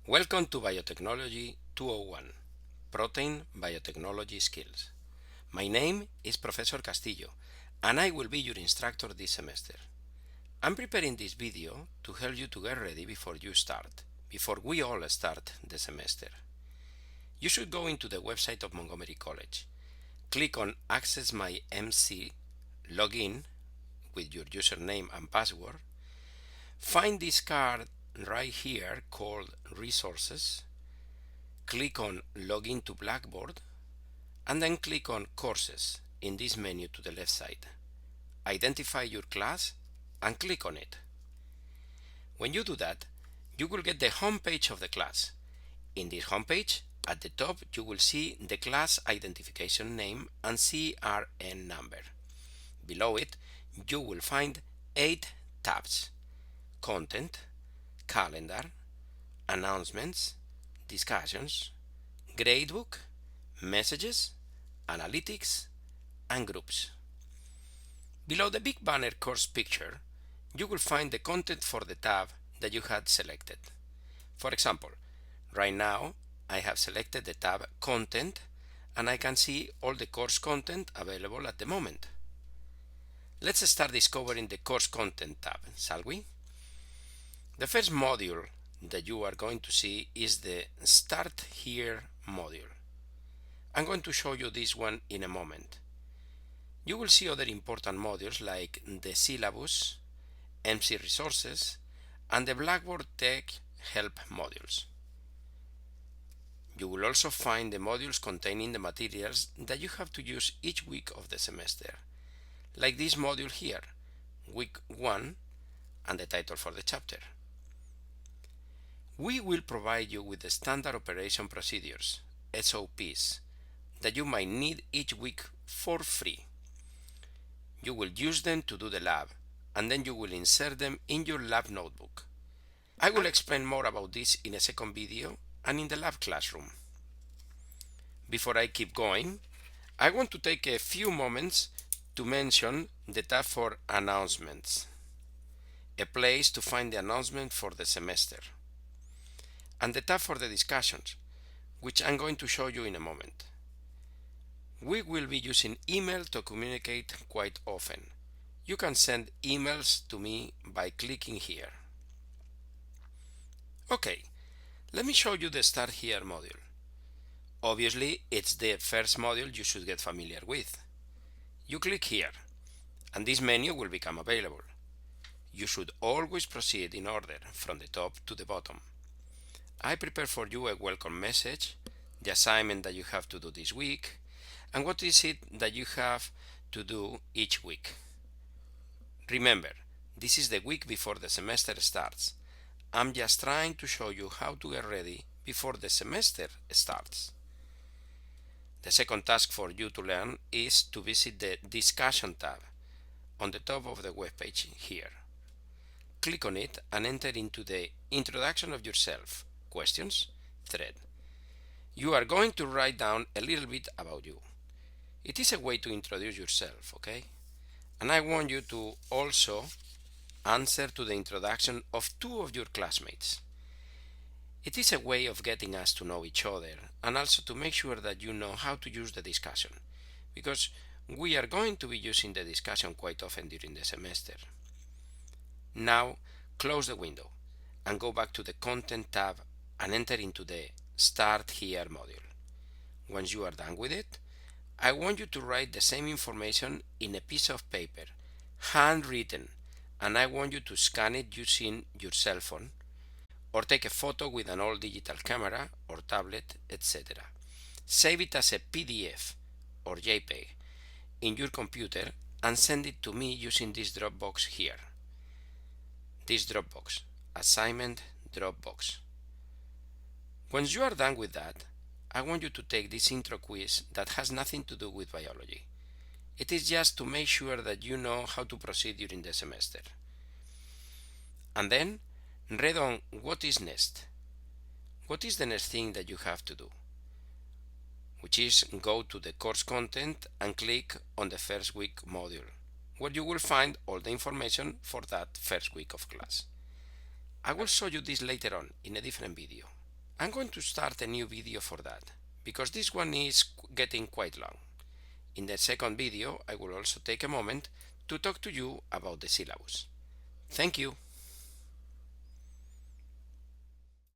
Welcome to Biotechnology 201, Protein Biotechnology Skills. My name is Professor Castillo, and I will be your instructor this semester. I'm preparing this video to help you to get ready before we all start the semester. You should go into the website of Montgomery College, click on Access My MC, login with your username and password, find this card right here called Resources, click on Login to Blackboard, and then click on Courses in this menu to the left side. Identify your class and click on it. When you do that, you will get the home page of the class. In this home page, at the top you will see the class identification name and CRN number. Below it, you will find 8 tabs: Content, Calendar, Announcements, Discussions, Gradebook, Messages, Analytics, and Groups. Below the big banner course picture, you will find the content for the tab that you had selected. For example, right now I have selected the tab Content, and I can see all the course content available at the moment. Let's start discovering the course content tab, shall we? The first module that you are going to see is the Start Here module. I'm going to show you this one in a moment. You will see other important modules like the syllabus, MC resources, and the Blackboard Tech Help modules. You will also find the modules containing the materials that you have to use each week of the semester, like this module here, Week 1, and the title for the chapter. We will provide you with the standard operation procedures, SOPs, that you might need each week for free. You will use them to do the lab, and then you will insert them in your lab notebook. I will explain more about this in a second video and in the lab classroom. Before I keep going, I want to take a few moments to mention the tab for Announcements, a place to find the announcement for the semester, and the tab for the discussions, which I'm going to show you in a moment. We will be using email to communicate quite often. You can send emails to me by clicking here. Okay, let me show you the Start Here module. Obviously, it's the first module you should get familiar with. You click here, and this menu will become available. You should always proceed in order from the top to the bottom. I prepare for you a welcome message, the assignment that you have to do this week, and what is it that you have to do each week. Remember, this is the week before the semester starts. I'm just trying to show you how to get ready before the semester starts. The second task for you to learn is to visit the Discussion tab on the top of the web page here. Click on it and enter into the Introduction of Yourself questions thread. You are going to write down a little bit about you. It is a way to introduce yourself, okay? And I want you to also answer to the introduction of 2 of your classmates. It is a way of getting us to know each other and also to make sure that you know how to use the discussion, because we are going to be using the discussion quite often during the semester. Now, close the window and go back to the Content tab and enter into the Start Here module. Once you are done with it, I want you to write the same information in a piece of paper, handwritten, and I want you to scan it using your cell phone, or take a photo with an old digital camera or tablet, etc. Save it as a PDF or JPEG in your computer and send it to me using this Dropbox here. This Dropbox, Assignment Dropbox. Once you are done with that, I want you to take this intro quiz that has nothing to do with biology. It is just to make sure that you know how to proceed during the semester. And then, read on what is next. What is the next thing that you have to do? Which is go to the course content and click on the first week module, where you will find all the information for that first week of class. I will show you this later on in a different video. I'm going to start a new video for that, because this one is getting quite long. In the second video, I will also take a moment to talk to you about the syllabus. Thank you.